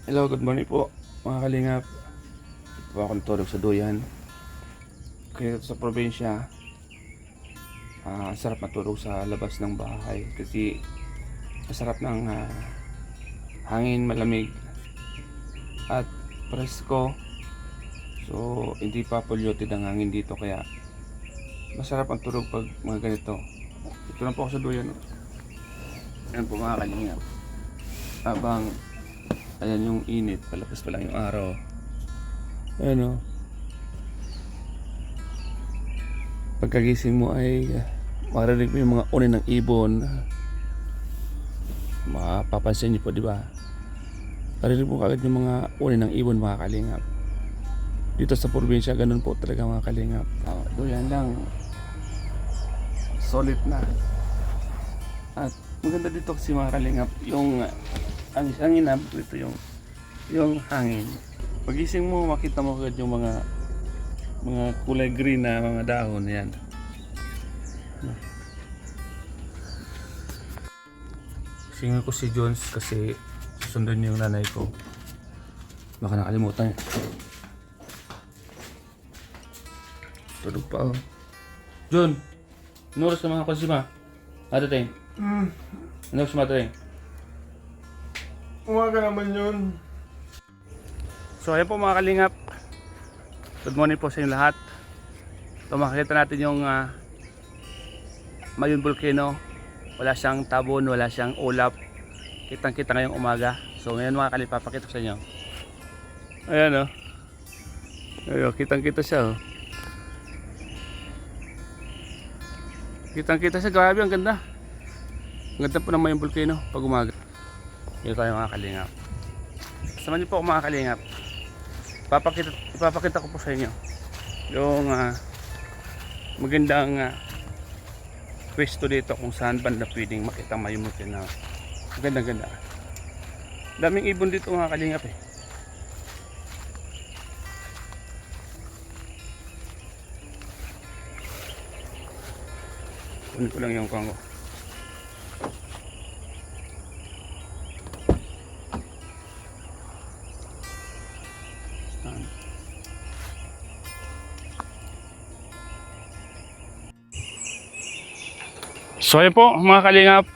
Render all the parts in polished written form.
Hello, good morning po mga kalingap. Po akong tulog sa duyan. Kaya sa probinsya, sarap matulog sa labas ng bahay kasi masarap ng hangin, malamig at presko. So hindi pa polluted ang hangin dito kaya masarap ang tulog pag mga ganito. Ito na po ako sa duyan. Ayan po mga kalingap. Habang ayan yung init, palabas pa lang yung araw. Ayan o. Pagkagising mo ay marinig mo yung mga uni ng ibon. Mapapansin niyo po, di ba? Marinig mo kagad yung mga uni ng ibon, mga kalingap. Dito sa probinsya, ganun po talaga mga kalingap. Doon lang. Solid na. At maganda dito kasi mga kalingap, yung ang inab dito yung hangin. Pagising mo, makita mo agad yung mga kulay green na mga dahon yan. Singin ko si Jones kasi susundan niya yung nanay ko. Baka nakalimutan niya. Tulog pa oh. John! Ano oras na mga konsima? Madating? Ano oras madating? Umaga naman yun. So ayan po mga kalingap. Good morning po sa inyo lahat. So makikita natin yung Mayun Volcano. Wala siyang tabon, wala siyang ulap. Kitang kita ngayong umaga. So ngayon mga kalingap, papakita ko sa inyo. Ayan o. Ayan, kitang kita siya o. Kitang kita siya, grabe ang ganda. Ang ganda po ng Mayun Volcano pag umaga. Dito tayo mga kalingap. Samahan niyo po ako mga kalingap. Ipapakita ko po sa inyo yung magandang pwesto dito kung saan banda pwedeng makita Mayun Volcano. Ganda. Daming ibon dito mga kalingap eh. Kunin ko lang yung kango. So ayun po mga kalingap.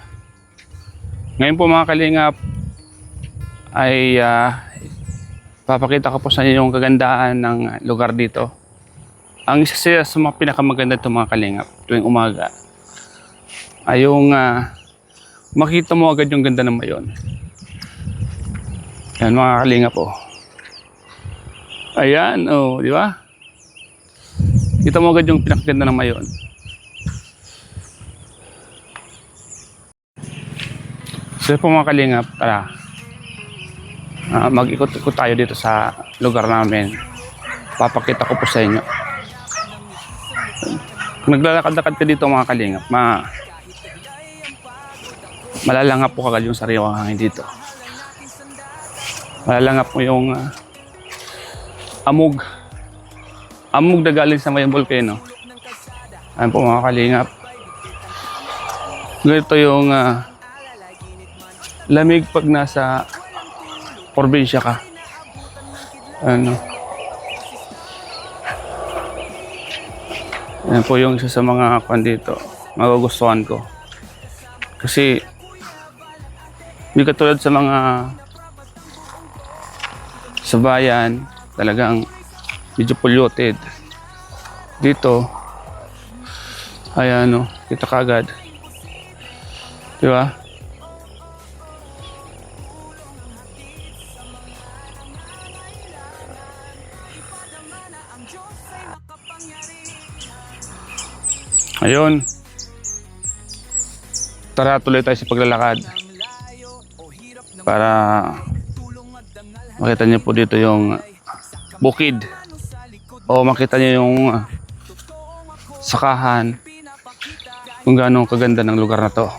Ngayon po mga kalingap ay papakita ko po sa inyo yung kagandahan ng lugar dito. Ang isa sa mga pinakamaganda ito mga kalingap tuwing umaga ay yung makita mo agad yung ganda ng Mayun. Yan mga kalingap po. Ayan oh, di ba? Kita mo agad yung pinakaganda ng Mayun. So po mga kalingap, tara. Mag-ikot-ikot tayo dito sa lugar namin. Papakita ko po sa inyo. Kung naglalakad-lakad ka dito mga kalingap, malalangap po kagad yung sariwang hangin dito. Malalangap mo yung amog na galing sa Mayun Volcano. Ayan po mga kalingap. Ganito yung lamig pag nasa probinsya ka. Ano? Yan po yung isa sa mga kwan dito. Magugustuhan ko. Kasi hindi katulad sa mga sa bayan, talagang medyo polluted. Dito, ayan o, kita kagad. Diba? Ayun. Tara, tuloy tayo sa paglalakad. Para makita niyo po dito yung bukid. O makita niyo yung sakahan. Kung gaano kaganda ng lugar na to.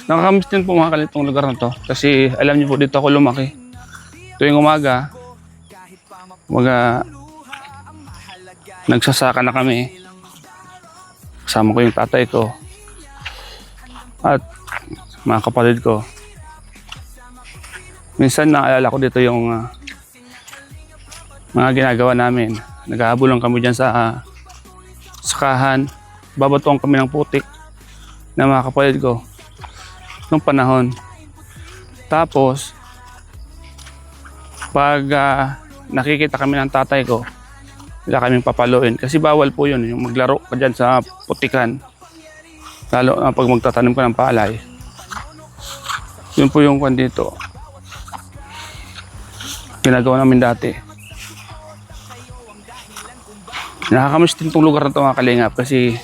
Nakakamiss din po mga kalingap itong lugar na to. Kasi alam niyo po dito ako lumaki. Tuwing umaga, nagsasaka na kami. Kasama ko yung tatay ko at mga kapatid ko. Minsan naalala ko dito yung mga ginagawa namin. Naghahabol kami dyan sa sakahan. Babatuan kami ng putik na mga kapatid ko nung panahon. Tapos, pag nakikita kami ng tatay ko, wala kaming papaluin. Kasi bawal po yun, yung maglaro ka dyan sa putikan. Lalo na pag magtatanim ka ng palay. Yun po yung kwan dito. Ginagawa namin dati. Nakakamiss din itong lugar na ito mga kalingap kasi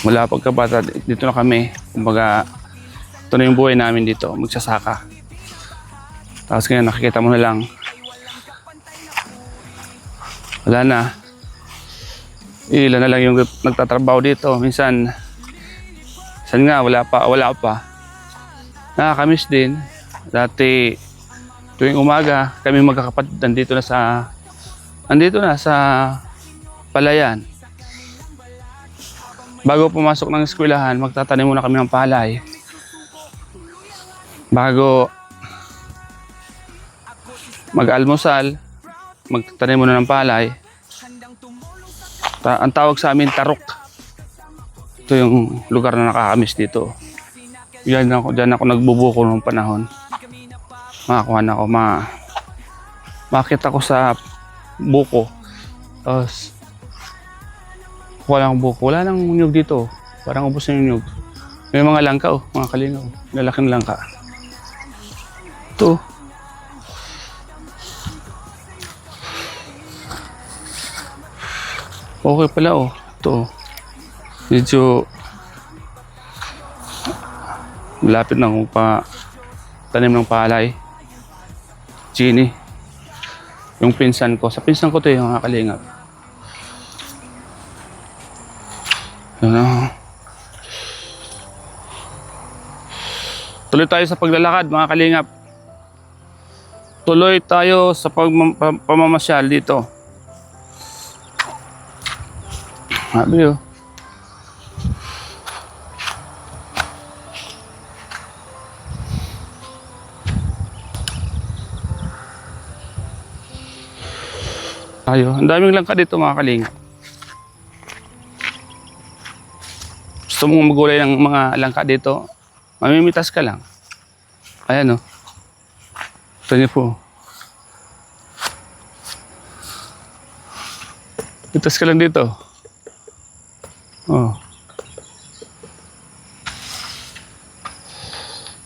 mula pagkabata dito na kami. Kumbaga, ito na yung buhay namin dito, magsasaka. Tapos ngayon nakikita mo na lang. Wala na. Ilan na lang yung nagtatrabaho dito. Minsan nga wala pa. Nakakamiss din. Dati tuwing umaga kami magkakapatid andito na sa palayan. Bago pumasok ng eskwelahan, magtatanim muna kami ng palay. Bago mag-almusal, magtatanim muna ng palay. Ang tawag sa amin, tarok. Ito yung lugar na nakakamiss dito. Diyan ako nagbubuko noong panahon. Makakuha na ako, makita ko sa buko. Tapos, kuha lang ang buko. Wala nang nyug dito. Parang ubos na yung nyug. May mga langka mga kalingaw. Lalaking langka. Ito. Okay pala Ito. Medyo malapit na akong tanim ng palay. Chini. Yung pinsan ko. Sa pinsan ko ito yung mga kalingap. Tuloy tayo sa paglalakad mga kalingap. Tuloy tayo sa pamamasyal dito. Sabi ang daming langka dito mga kalingap. Gusto mong magulay ng mga langka dito, mamimitas ka lang. Ayan ito niyo po. Mitas ka lang dito.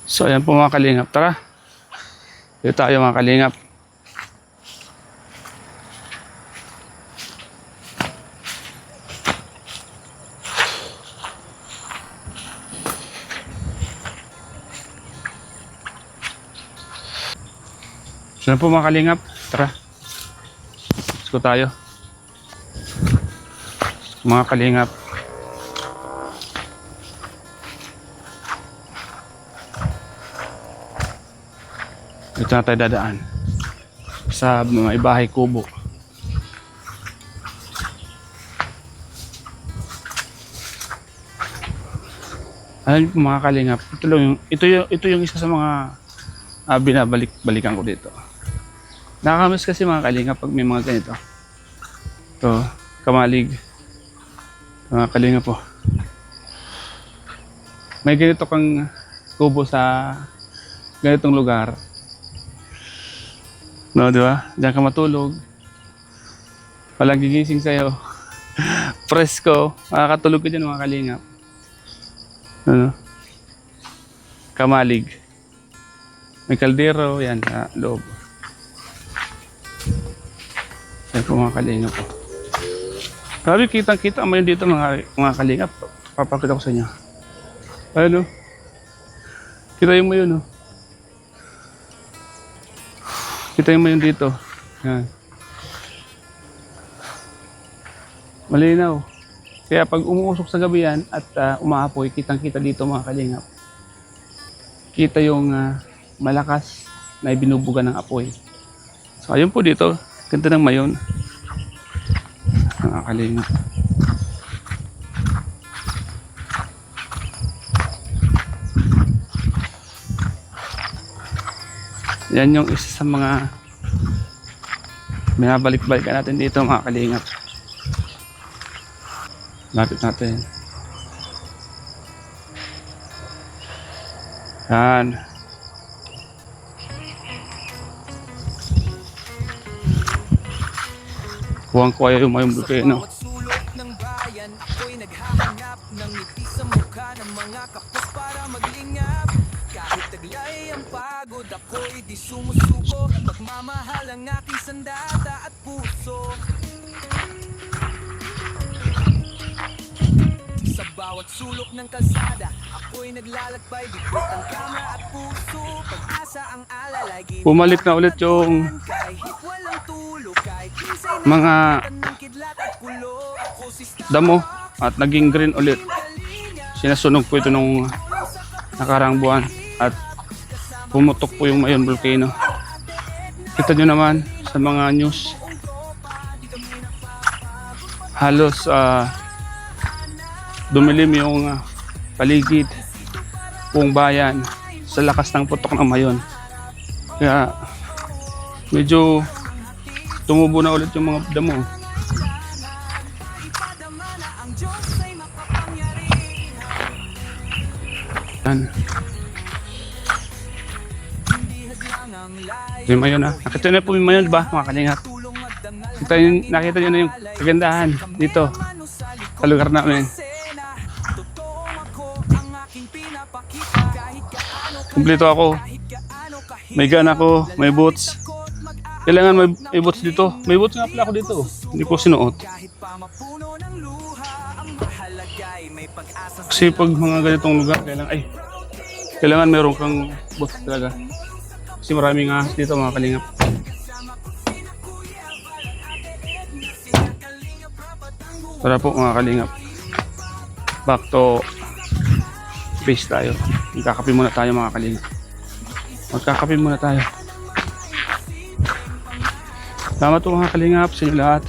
So ayan po mga kalingap. Tara. Dito tayo mga kalingap. So ayan po mga kalingap. Tara. Let's go tayo. Mga kalingap. Dito na tayo dadaan sa may bahay kubo. Alam niyo mga kalingap, ito yung isa sa mga binabalik-balikan ko dito. Nakakamiss kasi mga kalingap pag may mga ganito. Ito, kamalig. Mga kalingap po. May ganito kang kubo sa ganitong lugar. No, di ba? Diyan ka matulog. Walang gigising sa'yo. Presko. Makakatulog ka dyan mga kalingap. Kamalig. May kaldero. Yan sa loob. Yan po mga kalingap po. Sabi, kitang-kita mo yun dito mga kalingap. Papakita ko sa inyo. Ayun Kita mo yun Kita mo yun dito. Yan. Malinaw. Kaya pag umuusok sa gabi yan at umaapoy, kitang-kita dito mga kalingap. Kita yung malakas na ibinubuga ng apoy. So ayun po dito. Ganda ng mayon. Mga kalingap. Yan yung isa sa mga binabalik-balikan natin dito mga kalingap. Lapit natin. Yan. Huwag ko ayaw yung mayong volcano. Sulok ng bayan, ako'y naghahanap ng ngiti sa mukha ng mga kapos para maglingap. Kahit taglay ang pagod, ako'y di sumusuko. Pagmamahal ang aking sandata at puso. Sa bawat sulok ng kalsada, ako'y naglalakbay, bigot ang kamera at puso. Pag-asa ang alalay, Bumalik na ulit yung kahit walang tulog, kahit kinsay mga ng kidlat at kulo. Ako si damo at naging green ulit. Sinasunog po ito nung nakarang buwan at pumutok po yung Mayon volcano. Kita nyo naman sa mga news, halos dumilim yung paligid buong bayan sa lakas ng putok ng Mayon. Kaya medyo tumubo na ulit yung mga damo. Yan. Yung Mayon na. Nakita nyo po yung Mayon, diba mga kalingap? Nakita nyo na yung kagandahan dito sa lugar namin. Kumpleto ako. May gun ako, may boots. Kailangan may boots dito. May boots nga pala ako dito. Hindi ko sinuot. Kasi pag mga ganitong lugar, kailangan meron kang boots talaga. Kasi maraming ahas dito mga kalingap. Tara po mga kalingap. Back to base tayo. Magkakape muna tayo mga kalingap. Magkakape muna tayo. Salamat po mga kalingap sa inyo lahat.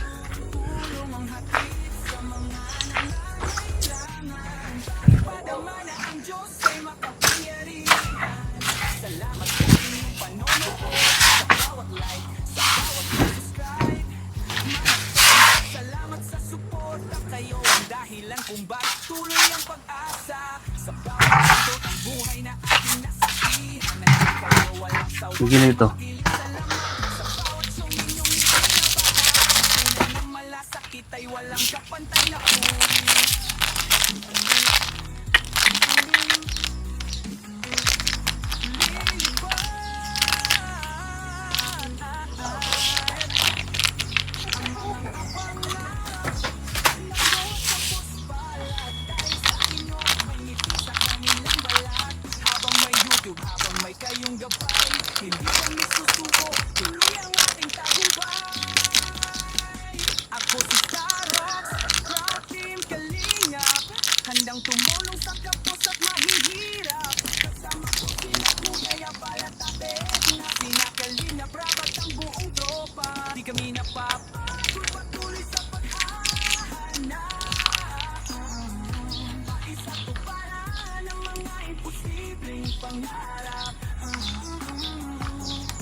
Sige nito. Handang tumulong sa kapos at mahihirap. Kasama ko sila Kuya Balat Ate, sinakalina brabat ang buong tropa. Di kami napapagod, patuloy sa paghahanap. Isa to para ng mga imposibleng pangarap.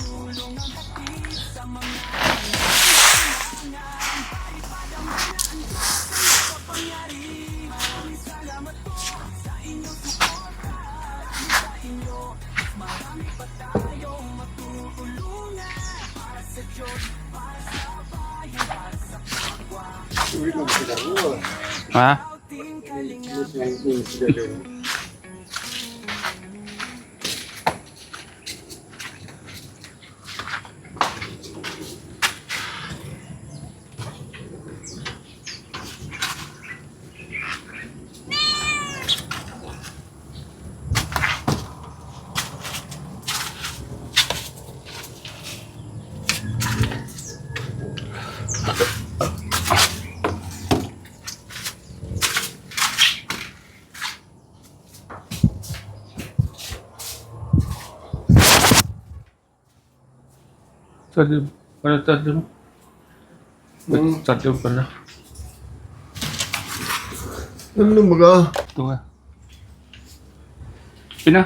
Tulong ang hatid sa mga kailangan. Ipadama na ang Diyos sa kapangyari. Salamat po sa inyong suporta. Sa inyo, marami pa tayong matutulungan. Para sa Diyos, para sa bayan, para sa kapwa. Ha? Ating kalingap. Tadi mo. Tadi mo pala. Ano mga? Ito nga. Pina?